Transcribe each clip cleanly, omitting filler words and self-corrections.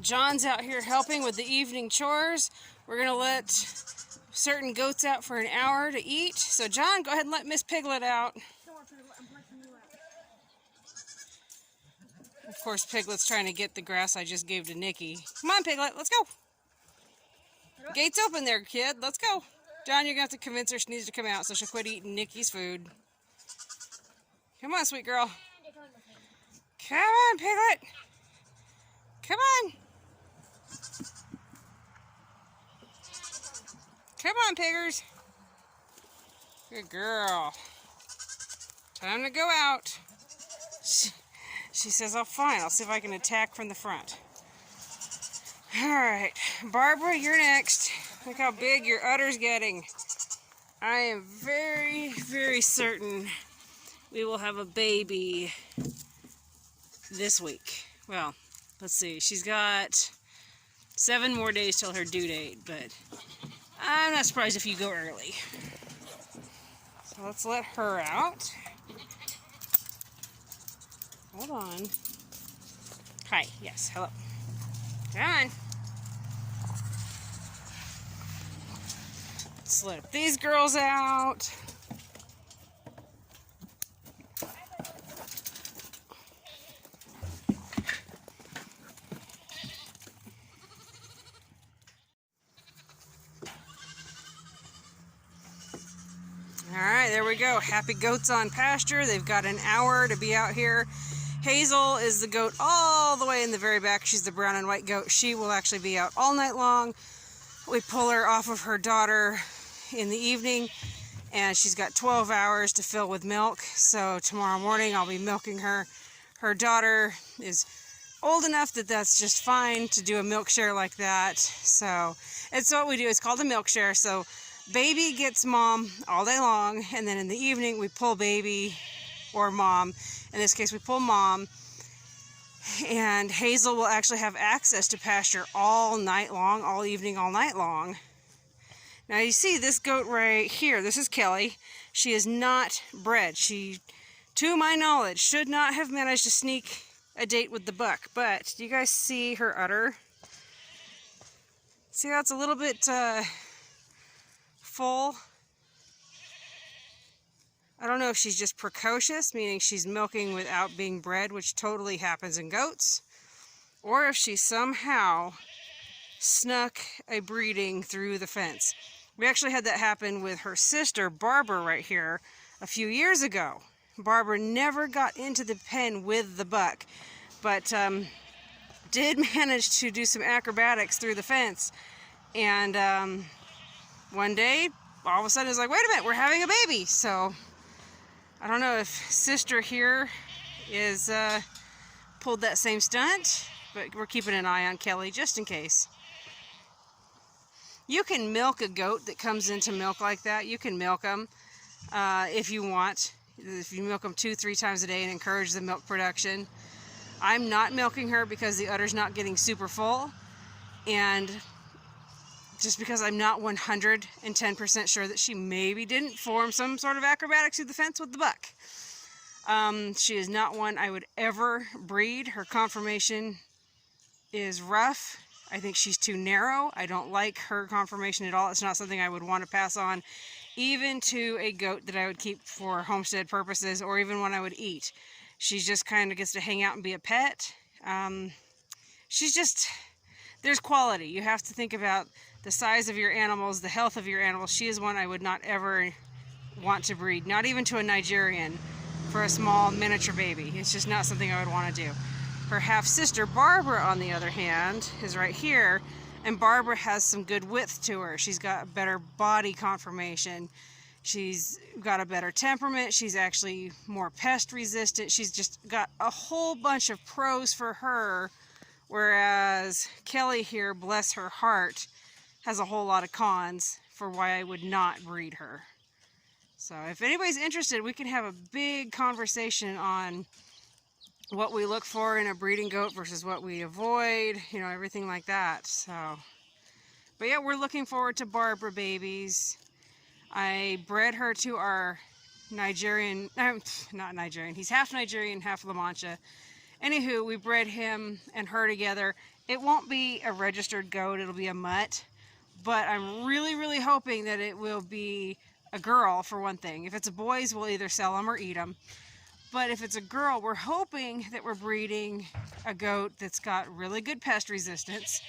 John's out here helping with the evening chores. We're going to let certain goats out for an hour to eat. So John, go ahead and let Miss Piglet out. Of course, Piglet's trying to get the grass I just gave to Nikki. Come on, Piglet, let's go. Gate's open there, kid. Let's go. John, you're going to have to convince her she needs to come out so she'll quit eating Nikki's food. Come on, sweet girl. Come on, Piglet. Come on. Come on, Piggers. Good girl. Time to go out. She says, oh, fine. I'll see if I can attack from the front. All right. Barbara, you're next. Look how big your udder's getting. I am very, very certain we will have a baby this week. Well, let's see. She's got 7 more days till her due date, but I'm not surprised if you go early. So let's let her out. Hold on. Hi. Yes. Hello. Come on. Let's let these girls out. Alright, there we go. Happy goats on pasture. They've got an hour to be out here. Hazel is the goat all the way in the very back. She's the brown and white goat. She will actually be out all night long. We pull her off of her daughter in the evening, and she's got 12 hours to fill with milk. So tomorrow morning I'll be milking her. Her daughter is old enough that that's just fine to do a milk share like that. So it's what we do. It's called a milk share. So baby gets mom all day long, and then in the evening we pull baby or mom. In this case we pull mom, and Hazel will actually have access to pasture all night long, all evening, all night long. Now you see this goat right here, this is Kelly. She is not bred. She, to my knowledge, should not have managed to sneak a date with the buck. But do you guys see her udder? See how it's a little bit full? I don't know if she's just precocious, meaning she's milking without being bred, which totally happens in goats, or if she somehow snuck a breeding through the fence. We actually had that happen with her sister, Barbara, right here a few years ago. Barbara never got into the pen with the buck, but did manage to do some acrobatics through the fence. And one day, all of a sudden, it's like, wait a minute, we're having a baby. So I don't know if sister here is pulled that same stunt, but we're keeping an eye on Kelly just in case. You can milk a goat that comes into milk like that. You can milk them if you want. If you milk them 2-3 times a day and encourage the milk production. I'm not milking her because the udder's not getting super full, and just because I'm not 110% sure that she maybe didn't form some sort of acrobatics through the fence with the buck. She is not one I would ever breed. Her conformation is rough. I think she's too narrow. I don't like her conformation at all. It's not something I would want to pass on, even to a goat that I would keep for homestead purposes, or even one I would eat. She just kind of gets to hang out and be a pet. She's just, there's quality. You have to think about the size of your animals, the health of your animals. She is one I would not ever want to breed, not even to a Nigerian, for a small miniature baby. It's just not something I would want to do. Her half-sister, Barbara, on the other hand, is right here, and Barbara has some good width to her. She's got better body conformation. She's got a better temperament. She's actually more pest resistant. She's just got a whole bunch of pros for her, whereas Kelly here, bless her heart, has a whole lot of cons for why I would not breed her. So if anybody's interested, we can have a big conversation on what we look for in a breeding goat versus what we avoid, you know, everything like that. So, but yeah, we're looking forward to Barbara babies. I bred her to our Nigerian, not Nigerian, he's half Nigerian, half La Mancha, Anywho, we bred him and her together. It won't be a registered goat, it'll be a mutt, but I'm really hoping that it will be a girl, for one thing. If it's a boys, we'll either sell them or eat them. But if it's a girl, we're hoping that we're breeding a goat that's got really good pest resistance,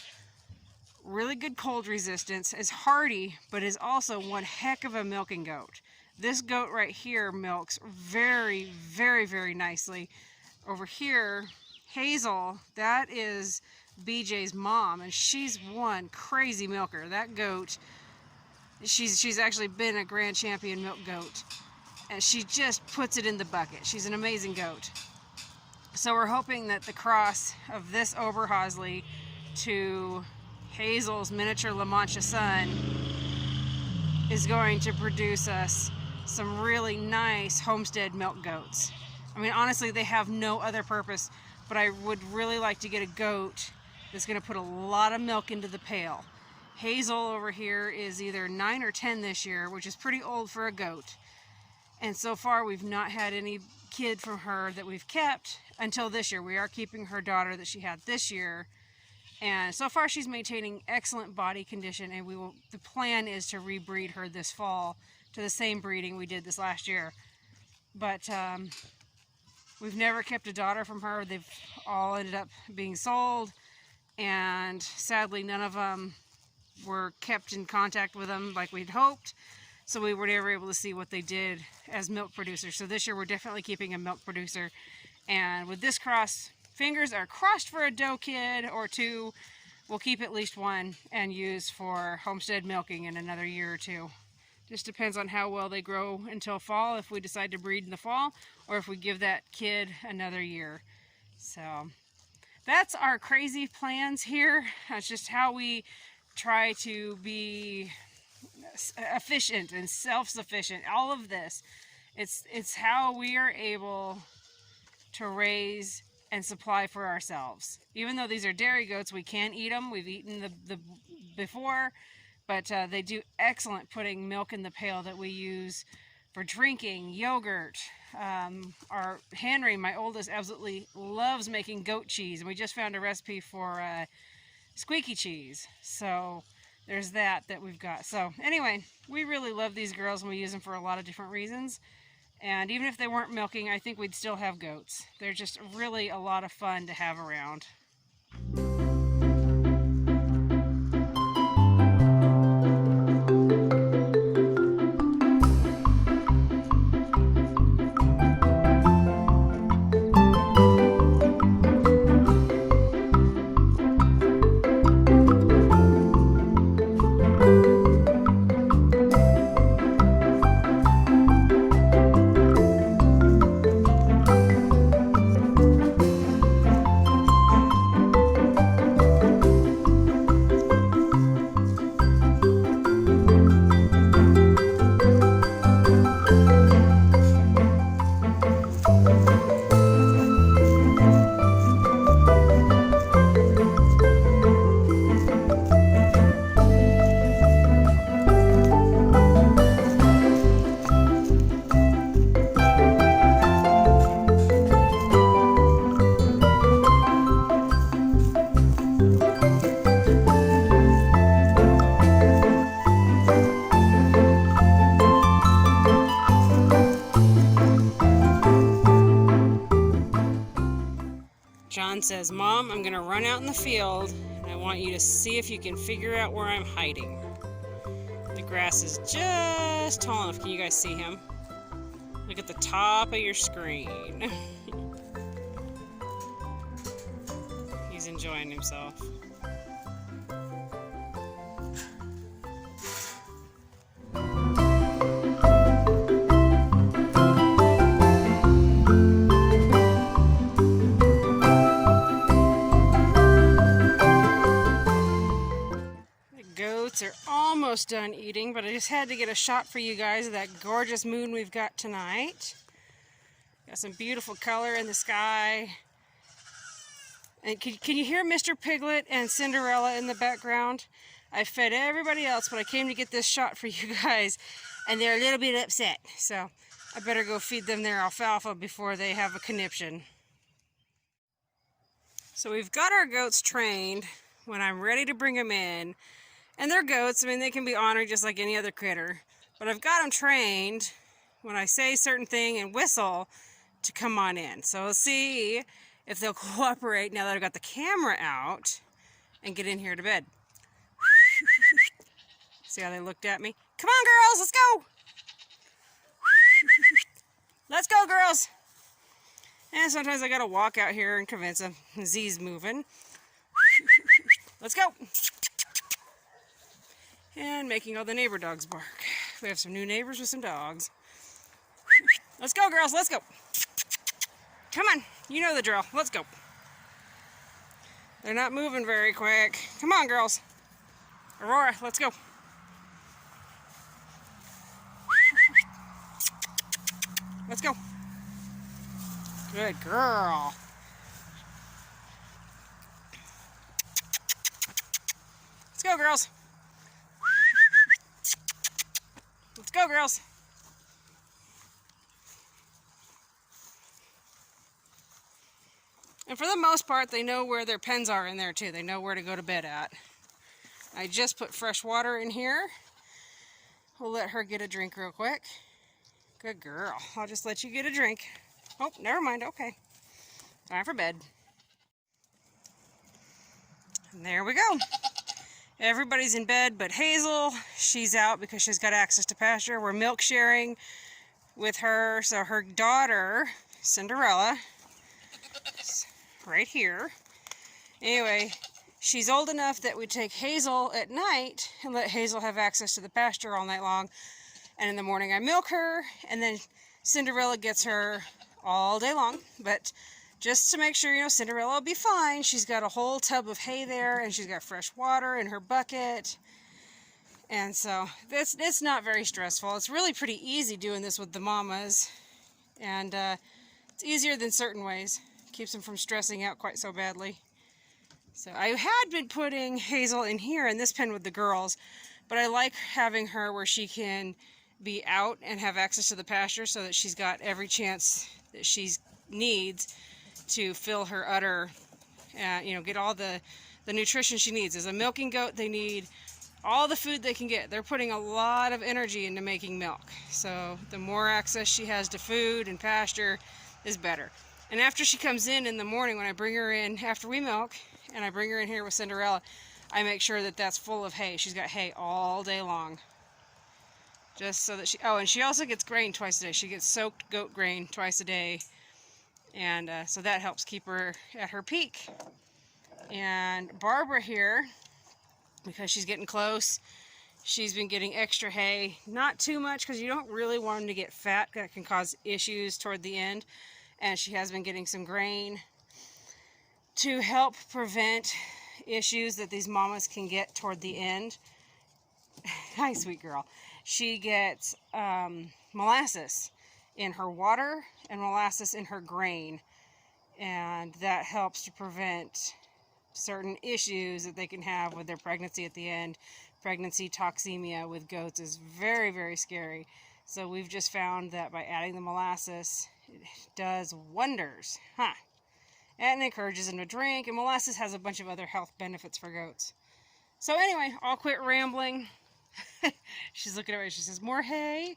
really good cold resistance, is hardy, but is also one heck of a milking goat. This goat right here milks very nicely. Over here, Hazel, that is BJ's mom, and she's one crazy milker. That goat, she's actually been a grand champion milk goat, and she just puts it in the bucket. She's an amazing goat. So we're hoping that the cross of this Oberhausley to Hazel's miniature La Mancha son is going to produce us some really nice homestead milk goats. I mean, honestly, they have no other purpose, but I would really like to get a goat that's going to put a lot of milk into the pail. Hazel over here is either 9 or 10 this year, which is pretty old for a goat. And so far, we've not had any kid from her that we've kept until this year. We are keeping her daughter that she had this year. And so far, she's maintaining excellent body condition, and the plan is to rebreed her this fall to the same breeding we did this last year. But we've never kept a daughter from her. They've all ended up being sold, and sadly none of them were kept in contact with them like we'd hoped, so we were never able to see what they did as milk producers. So this year we're definitely keeping a milk producer, and with this cross, fingers are crossed for a doe kid or two. We'll keep at least one and use for homestead milking in another year or two. Just depends on how well they grow until fall, if we decide to breed in the fall, or if we give that kid another year. So that's our crazy plans here. That's just how we try to be efficient and self-sufficient. All of this, it's how we are able to raise and supply for ourselves. Even though these are dairy goats, we can eat them. We've eaten the before. But they do excellent putting milk in the pail that we use for drinking, yogurt. Our Henry, my oldest, absolutely loves making goat cheese. And we just found a recipe for squeaky cheese. So there's that we've got. So anyway, we really love these girls, and we use them for a lot of different reasons. And even if they weren't milking, I think we'd still have goats. They're just really a lot of fun to have around. John says, "Mom, I'm going to run out in the field, and I want you to see if you can figure out where I'm hiding." The grass is just tall enough. Can you guys see him? Look at the top of your screen. He's enjoying himself. Are almost done eating, but I just had to get a shot for you guys of that gorgeous moon we've got tonight. Got some beautiful color in the sky. And can you hear Mr. Piglet and Cinderella in the background? I fed everybody else, but I came to get this shot for you guys, and they're a little bit upset. So I better go feed them their alfalfa before they have a conniption. So we've got our goats trained when I'm ready to bring them in. And they're goats, I mean, they can be honored just like any other critter. But I've got them trained when I say a certain thing and whistle to come on in. So we'll see if they'll cooperate now that I've got the camera out and get in here to bed. See how they looked at me? Come on, girls, let's go! Let's go, girls! And sometimes I gotta walk out here and convince them. Z's moving. Let's go! And making all the neighbor dogs bark. We have some new neighbors with some dogs. Let's go, girls, let's go! Come on, you know the drill. Let's go. They're not moving very quick. Come on, girls. Aurora, let's go. Let's go. Good girl. Let's go, girls. Let's go, girls. And for the most part, they know where their pens are in there too. They know where to go to bed at. I just put fresh water in here. We'll let her get a drink real quick. Good girl. I'll just let you get a drink. Oh, never mind. Okay. Time for bed. And there we go. Everybody's in bed but Hazel. She's out because she's got access to pasture. We're milk sharing with her. So her daughter, Cinderella, right here. Anyway, she's old enough that we take Hazel at night and let Hazel have access to the pasture all night long. And in the morning I milk her, and then Cinderella gets her all day long. But just to make sure, you know, Cinderella will be fine. She's got a whole tub of hay there, and she's got fresh water in her bucket. And so it's not very stressful. It's really pretty easy doing this with the mamas. And it's easier than certain ways. Keeps them from stressing out quite so badly. So I had been putting Hazel in here in this pen with the girls, but I like having her where she can be out and have access to the pasture so that she's got every chance that she needs to fill her udder, you know, get all the nutrition she needs. As a milking goat, they need all the food they can get. They're putting a lot of energy into making milk. So the more access she has to food and pasture is better. And after she comes in the morning, when I bring her in after we milk, and I bring her in here with Cinderella, I make sure that that's full of hay. She's got hay all day long. Just so that she, oh, and she also gets grain twice a day. She gets soaked goat grain twice a day. And so that helps keep her at her peak. And Barbara here, because she's getting close, she's been getting extra hay. Not too much, because you don't really want them to get fat. That can cause issues toward the end. And she has been getting some grain to help prevent issues that these mamas can get toward the end. Hi, sweet girl. She gets molasses in her water and molasses in her grain, and that helps to prevent certain issues that they can have with their pregnancy at the end. Pregnancy toxemia with goats is very, very scary. So we've just found that by adding the molasses, it does wonders. And it encourages them to drink, and molasses has a bunch of other health benefits for goats. So anyway, I'll quit rambling. She's looking at me, she says, more hay?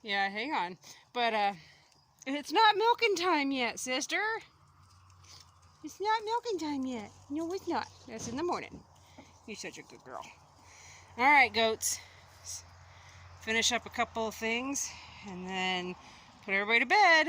Yeah, hang on. But it's not milking time yet, sister. It's not milking time yet. No, it's not. That's in the morning. You're such a good girl. Alright, goats. Finish up a couple of things, and then put everybody to bed.